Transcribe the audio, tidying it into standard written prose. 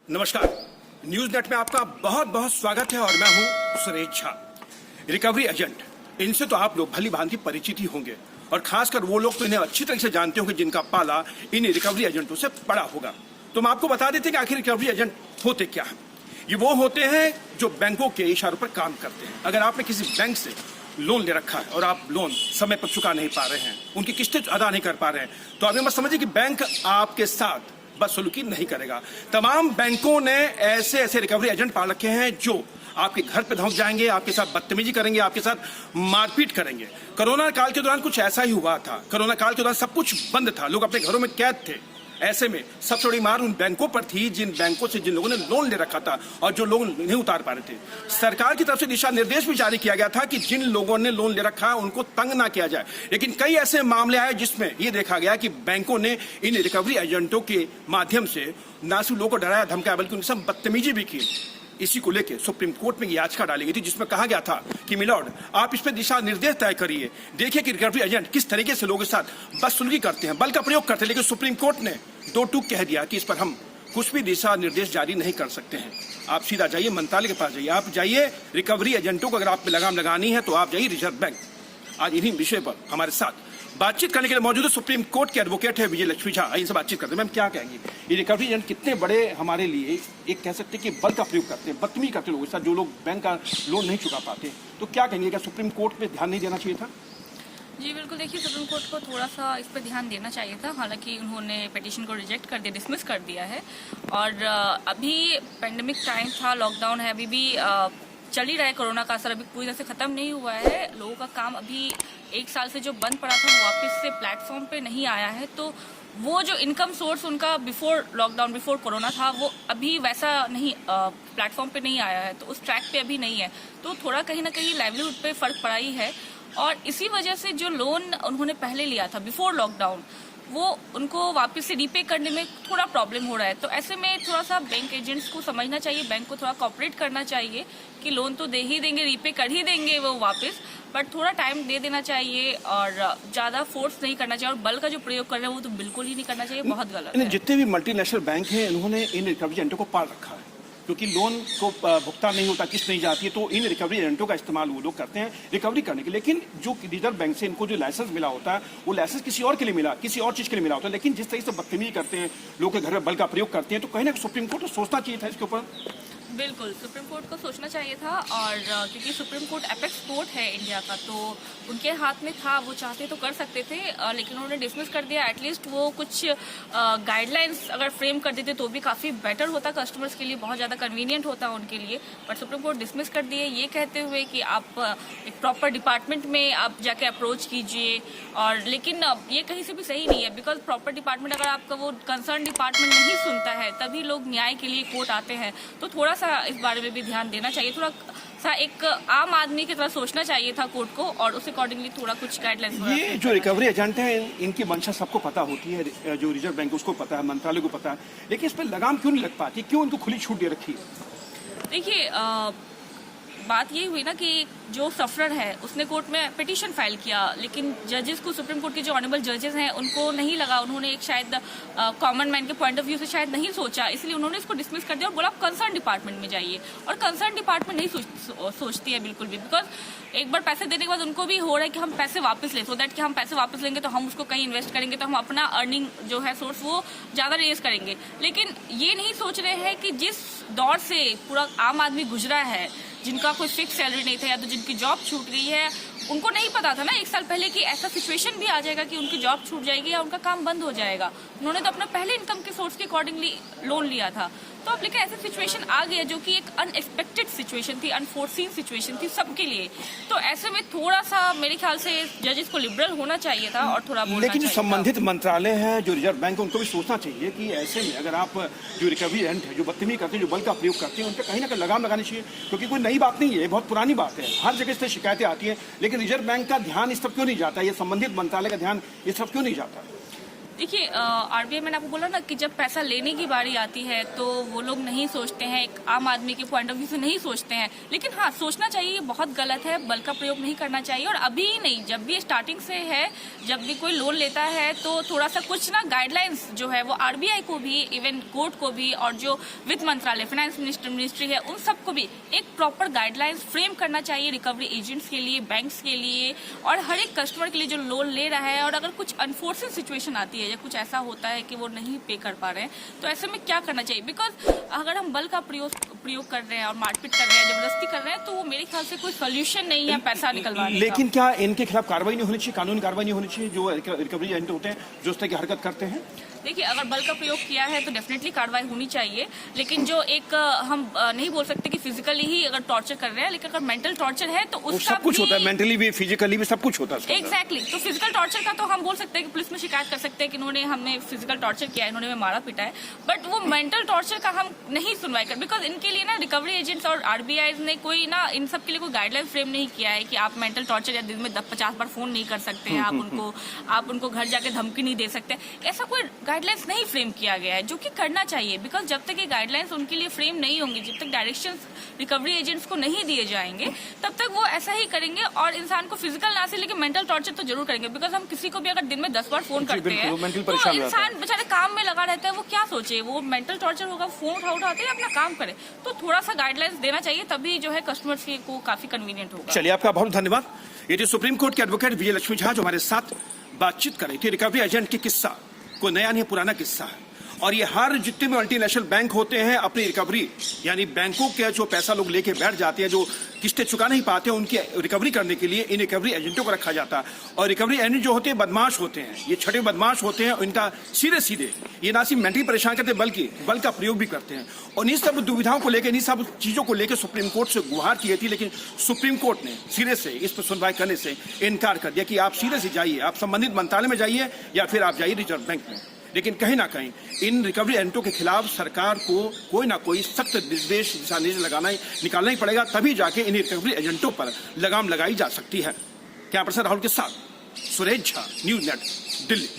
नमस्कार, news net में आपका बहुत बहुत स्वागत है और मैं हूं सुरेश झा। रिकवरी एजेंट, इनसे तो आप लोग भली भांति परिचित ही होंगे और खासकर वो लोग तो इन्हें अच्छी तरह से जानते होंगे जिनका पाला इन रिकवरी एजेंटों से पड़ा होगा। तो हम आपको बता देते हैं कि आखिर रिकवरी एजेंट होते क्या हैं। ये वो होते हैं जो बैंकों के इशारों पर काम करते हैं। अगर आपने किसी बैंक से लोन ले रखा है और आप लोन समय पर चुका नहीं पा रहे हैं, उनकी किस्तें अदा नहीं कर पा रहे हैं, तो आप ये मत समझिए कि बैंक आपके साथ बदसलूकी नहीं करेगा। तमाम बैंकों ने ऐसे ऐसे रिकवरी एजेंट पाल रखे हैं जो आपके घर पे धमक जाएंगे, आपके साथ बदतमीजी करेंगे, आपके साथ मारपीट करेंगे। कोरोना काल के दौरान कुछ ऐसा ही हुआ था। कोरोना काल के दौरान सब कुछ बंद था, लोग अपने घरों में कैद थे। ऐसे में सबसे बड़ी मार उन बैंकों पर थी जिन बैंकों से जिन लोगों ने लोन ले रखा था और जो लोग नहीं उतार पा रहे थे। सरकार की तरफ से दिशा निर्देश भी जारी किया गया था कि जिन लोगों ने लोन ले रखा है उनको तंग ना किया जाए। लेकिन कई ऐसे मामले आए जिसमें यह देखा गया कि बैंकों ने इन रिकवरी एजेंटों के माध्यम से न सिर्फ लोगों को डराया धमकाया बल्कि उनसे बदतमीजी भी की। इसी को लेकर सुप्रीम कोर्ट में याचिका डाली गई थी जिसमें कहा गया था कि मिलॉर्ड, आप इस पर दिशा निर्देश तय करिए, देखिए कि रिकवरी एजेंट किस तरीके से लोगों के साथ बदसलूकी करते हैं, बल का प्रयोग करते हैं। लेकिन सुप्रीम कोर्ट ने दो टूक कह दिया कि इस पर हम कुछ भी दिशा निर्देश जारी नहीं कर सकते हैं। आप सीधा जाइए मंत्रालय के पास जाइए, आप जाइए रिकवरी एजेंटों को अगर आप पे लगाम लगानी है तो आप जाइए रिजर्व बैंक। आज इन्हीं विषय पर हमारे साथ बातचीत करने के लिए मौजूद है सुप्रीम कोर्ट के एडवोकेट है विजय लक्ष्मी झा। इनसे बातचीत करते हैं। मैम, क्या कहेंगी, ये रिकवरी एजेंट कितने बड़े हमारे लिए एक कह सकते हैं कि बल का प्रयोग करते हैं, बदतमीजी करते लोगों के साथ, जो लोग बैंक का लोन नहीं चुका पाते, तो क्या कहेंगे, क्या सुप्रीम कोर्ट पे ध्यान नहीं देना चाहिए था? जी बिल्कुल, देखिए सुप्रीम कोर्ट को थोड़ा सा इस पर ध्यान देना चाहिए था। हालांकि उन्होंने पिटीशन को रिजेक्ट कर दिया, डिसमिस कर दिया है। और अभी पेंडेमिक टाइम था, लॉकडाउन है, अभी भी चल ही रहा है। कोरोना का असर अभी पूरी तरह से खत्म नहीं हुआ है। लोगों का काम अभी एक साल से जो बंद पड़ा था वो वापस से प्लेटफॉर्म पे नहीं आया है। तो वो जो इनकम सोर्स उनका बिफोर लॉकडाउन, बिफोर कोरोना था, वो अभी वैसा नहीं प्लेटफॉर्म पे नहीं आया है, तो उस ट्रैक पे अभी नहीं है। तो थोड़ा कहीं ना कहीं लाइवलीहुड पे फर्क पड़ा ही है। और इसी वजह से जो लोन उन्होंने पहले लिया था बिफोर लॉकडाउन, वो उनको वापस से रीपे करने में थोड़ा प्रॉब्लम हो रहा है। तो ऐसे में थोड़ा सा बैंक एजेंट्स को समझना चाहिए, बैंक को थोड़ा कोऑपरेट करना चाहिए कि लोन तो दे ही देंगे, रीपे कर ही देंगे वो वापस, बट थोड़ा टाइम दे देना चाहिए और ज्यादा फोर्स नहीं करना चाहिए। और बल का जो प्रयोग कर रहे हैं वो तो बिल्कुल ही नहीं करना चाहिए, बहुत गलत है। जितने भी मल्टीनेशनल बैंक हैं उन्होंने इन रिकवरी एजेंटों को पाल रखा है क्योंकि लोन को भुगतान नहीं होता, किस्त नहीं जाती है, तो इन रिकवरी एजेंटों का इस्तेमाल वो लोग करते हैं रिकवरी करने के लिए। लेकिन जो रिजर्व बैंक से इनको जो लाइसेंस मिला होता है वो लाइसेंस किसी और के लिए मिला, किसी और चीज के लिए मिला होता है। लेकिन जिस तरह से बदतमीजी करते हैं, लोगों के घर में बल का प्रयोग करते हैं, तो कहीं ना सुप्रीम कोर्ट को सोचना चाहिए था इसके ऊपर। बिल्कुल, सुप्रीम कोर्ट को सोचना चाहिए था। और क्योंकि सुप्रीम कोर्ट एपेक्स कोर्ट है इंडिया का, तो उनके हाथ में था, वो चाहते तो कर सकते थे, लेकिन उन्होंने डिसमिस कर दिया। एटलीस्ट वो कुछ गाइडलाइंस अगर फ्रेम कर देते तो भी काफ़ी बेटर होता, कस्टमर्स के लिए बहुत ज़्यादा कन्वीनियंट होता उनके लिए। बट सुप्रीम कोर्ट डिसमिस कर दिए, ये कहते हुए कि आप एक प्रॉपर डिपार्टमेंट में आप जाके अप्रोच कीजिए। और लेकिन ये कहीं से भी सही नहीं है, बिकॉज प्रॉपर डिपार्टमेंट अगर आपका वो कंसर्न डिपार्टमेंट नहीं सुनता है, तभी लोग न्याय के लिए कोर्ट आते हैं। तो थोड़ा सा इस बारे में भी ध्यान देना चाहिए, थोड़ा सा एक आम आदमी की तरह सोचना चाहिए था कोर्ट को, और उस अकॉर्डिंगली थोड़ा कुछ गाइडलाइंस। ये जो रिकवरी एजेंट हैं इनकी मंशा सबको पता होती है, जो रिजर्व बैंक उसको पता है, मंत्रालय को पता है, लेकिन इस पर लगाम क्यों नहीं लग पाती, क्यों इनको खुली छूट दे रखी है? देखिए, बात ये हुई ना कि जो सफरर है उसने कोर्ट में पिटीशन फाइल किया, लेकिन जजेस को, सुप्रीम कोर्ट के जो ऑनरेबल जजेस हैं उनको नहीं लगा, उन्होंने एक शायद कॉमन मैन के पॉइंट ऑफ व्यू से शायद नहीं सोचा, इसलिए उन्होंने इसको डिसमिस कर दिया और बोला आप कंसर्न डिपार्टमेंट में जाइए। और कंसर्न डिपार्टमेंट नहीं सोचती है बिल्कुल भी, बिकॉज एक बार पैसे देने के बाद उनको भी हो रहा है कि हम पैसे वापस लें, सो दैट कि हम पैसे वापस लेंगे तो हम उसको कहीं इन्वेस्ट करेंगे, तो हम अपना अर्निंग जो है सोर्स वो ज़्यादा रेज करेंगे। लेकिन ये नहीं सोच रहे हैं कि जिस दौर से पूरा आम आदमी गुजरा है, जिनका कोई फिक्स सैलरी नहीं था या तो जिनकी जॉब छूट गई है, उनको नहीं पता था ना एक साल पहले कि ऐसा सिचुएशन भी आ जाएगा कि उनकी जॉब छूट जाएगी या उनका काम बंद हो जाएगा। उन्होंने तो अपना पहले इनकम के सोर्स के अकॉर्डिंगली लोन लिया था। तो अब लेकिन ऐसा सिचुएशन आ गया जो कि एक अनएक्सपेक्टेड सिचुएशन थी, अनफोर्सीन सिचुएशन थी सबके लिए। तो ऐसे में थोड़ा सा मेरे ख्याल से जजेस को लिबरल होना चाहिए था और थोड़ा बोलना लेकिन जो चाहिए संबंधित मंत्रालय है, जो रिजर्व बैंक है, उनको भी सोचना चाहिए कि ऐसे में अगर आप जो रिकवरी एजेंट है, जो बदतमीजी करते हैं, जो बल का प्रयोग करते हैं, उन पर कहीं ना कहीं लगाम लगानी चाहिए। क्योंकि कोई नई बात नहीं है, बहुत पुरानी बात है, हर जगह से शिकायतें आती हैं, लेकिन रिजर्व बैंक का ध्यान इस तरफ क्यों नहीं जाता, ये संबंधित मंत्रालय का ध्यान इस तरफ क्यों नहीं जाता? देखिए आरबीआई, मैंने आपको बोला ना कि जब पैसा लेने की बारी आती है तो वो लोग नहीं सोचते हैं, एक आम आदमी के पॉइंट ऑफ व्यू से नहीं सोचते हैं। लेकिन हाँ, सोचना चाहिए, ये बहुत गलत है, बल का प्रयोग नहीं करना चाहिए। और अभी ही नहीं, जब भी स्टार्टिंग से है, जब भी कोई लोन लेता है तो थोड़ा सा कुछ ना गाइडलाइंस जो है वो आरबीआई को भी, इवन कोर्ट को भी, और जो वित्त मंत्रालय, फाइनेंस मिनिस्ट्री है, उन सबको भी एक प्रॉपर गाइडलाइंस फ्रेम करना चाहिए रिकवरी एजेंट्स के लिए, बैंक्स के लिए, और हर एक कस्टमर के लिए जो लोन ले रहा है। और अगर कुछ अनफोर्सिंग सिचुएशन आती है या कुछ ऐसा होता है कि वो नहीं पे कर पा रहे हैं, तो ऐसे में क्या करना चाहिए? बिकॉज अगर हम बल का प्रयोग कर रहे हैं और मारपीट कर रहे हैं, जबरदस्ती कर रहे हैं, तो वो मेरे ख्याल से कोई सोल्यूशन नहीं है पैसा निकलवाने का। लेकिन क्या इनके खिलाफ कार्रवाई नहीं होनी चाहिए, कानूनी कार्रवाई नहीं होनी चाहिए जो रिकवरी एजेंट होते हैं जो इस तरह की हरकत करते हैं? देखिए, अगर बल का प्रयोग किया है तो डेफिनेटली कार्रवाई होनी चाहिए। लेकिन जो एक हम नहीं बोल सकते कि फिजिकली ही अगर टॉर्चर कर रहे हैं, लेकिन अगर मेंटल टॉर्चर है तो उसका सब कुछ होता है, मेंटली भी, फिजिकली भी, सब कुछ होता है। एग्जैक्टली। तो फिजिकल टॉर्चर का तो हम बोल सकते हैं कि पुलिस में शिकायत कर सकते हैं कि इन्होंने हमें फिजिकल टॉर्चर किया है, इन्होंने हमें मारा पीटा है। बट वो मेंटल टॉर्चर का हम नहीं सुनवाई कर, बिकॉज इनके लिए ना रिकवरी एजेंट्स और आरबीआई ने कोई ना इन सब के लिए कोई गाइडलाइन फ्रेम नहीं किया है कि आप मेंटल टॉर्चर या दिन में 50 बार फोन नहीं कर सकते हैं, आप उनको घर जाके धमकी नहीं दे सकते। ऐसा कोई गाइडलाइंस नहीं फ्रेम किया गया है, जो कि करना चाहिए। बिकॉज जब तक ये गाइडलाइंस उनके लिए फ्रेम नहीं होंगी, जब तक डायरेक्शंस रिकवरी एजेंट्स को नहीं दिए जाएंगे, तब तक वो ऐसा ही करेंगे। और इंसान को फिजिकल ना से लेकिन मेंटल टॉर्चर तो जरूर करेंगे। बिकॉज हम किसी को भी अगर दिन में 10 बार फोन करते हैं तो इंसान बेचारे काम में लगा रहता है, वो क्या सोचे, वो मेंटल टॉर्चर होगा, फोन उठाते हैं, अपना काम करे। तो थोड़ा सा गाइडलाइंस देना चाहिए, तभी जो है कस्टमर्स को काफी कन्वीनियंट होगा। चलिए, आपका बहुत धन्यवाद। ये थी सुप्रीम कोर्ट के एडवोकेट विजय लक्ष्मी झा जो हमारे साथ बातचीत कर रही थी। रिकवरी एजेंट की किस्सा कोई नया नहीं, पुराना किस्सा है। और ये हर जितने भी मल्टीनेशनल बैंक होते हैं, अपनी रिकवरी यानी बैंकों के जो पैसा लोग लेके बैठ जाते हैं, जो किस्तें चुका नहीं पाते, उनकी रिकवरी करने के लिए इन रिकवरी एजेंटों को रखा जाता है। और रिकवरी एजेंट जो होते हैं बदमाश होते हैं, ये छठे बदमाश होते हैं। इनका सीधे सीधे ये ना सिर्फ मेंटली परेशान करते बल्कि बल का प्रयोग भी करते हैं। और इन सब दुविधाओं को लेकर, इन सब चीजों को लेकर सुप्रीम कोर्ट से गुहार की गई थी, लेकिन सुप्रीम कोर्ट ने सीधे से इस पर सुनवाई करने से इनकार कर दिया कि आप सीधे से जाइए, आप संबंधित मंत्रालय में जाइए या फिर आप जाइए रिजर्व बैंक में। लेकिन कहीं ना कहीं इन रिकवरी एजेंटों के खिलाफ सरकार को कोई ना कोई सख्त निर्देश, दिशा निर्देश निकालना ही पड़ेगा, तभी जाके इन रिकवरी एजेंटों पर लगाम लगाई जा सकती है। कैमरा पर्सन राहुल के साथ सुरेश झा, न्यूज़ नेट, दिल्ली।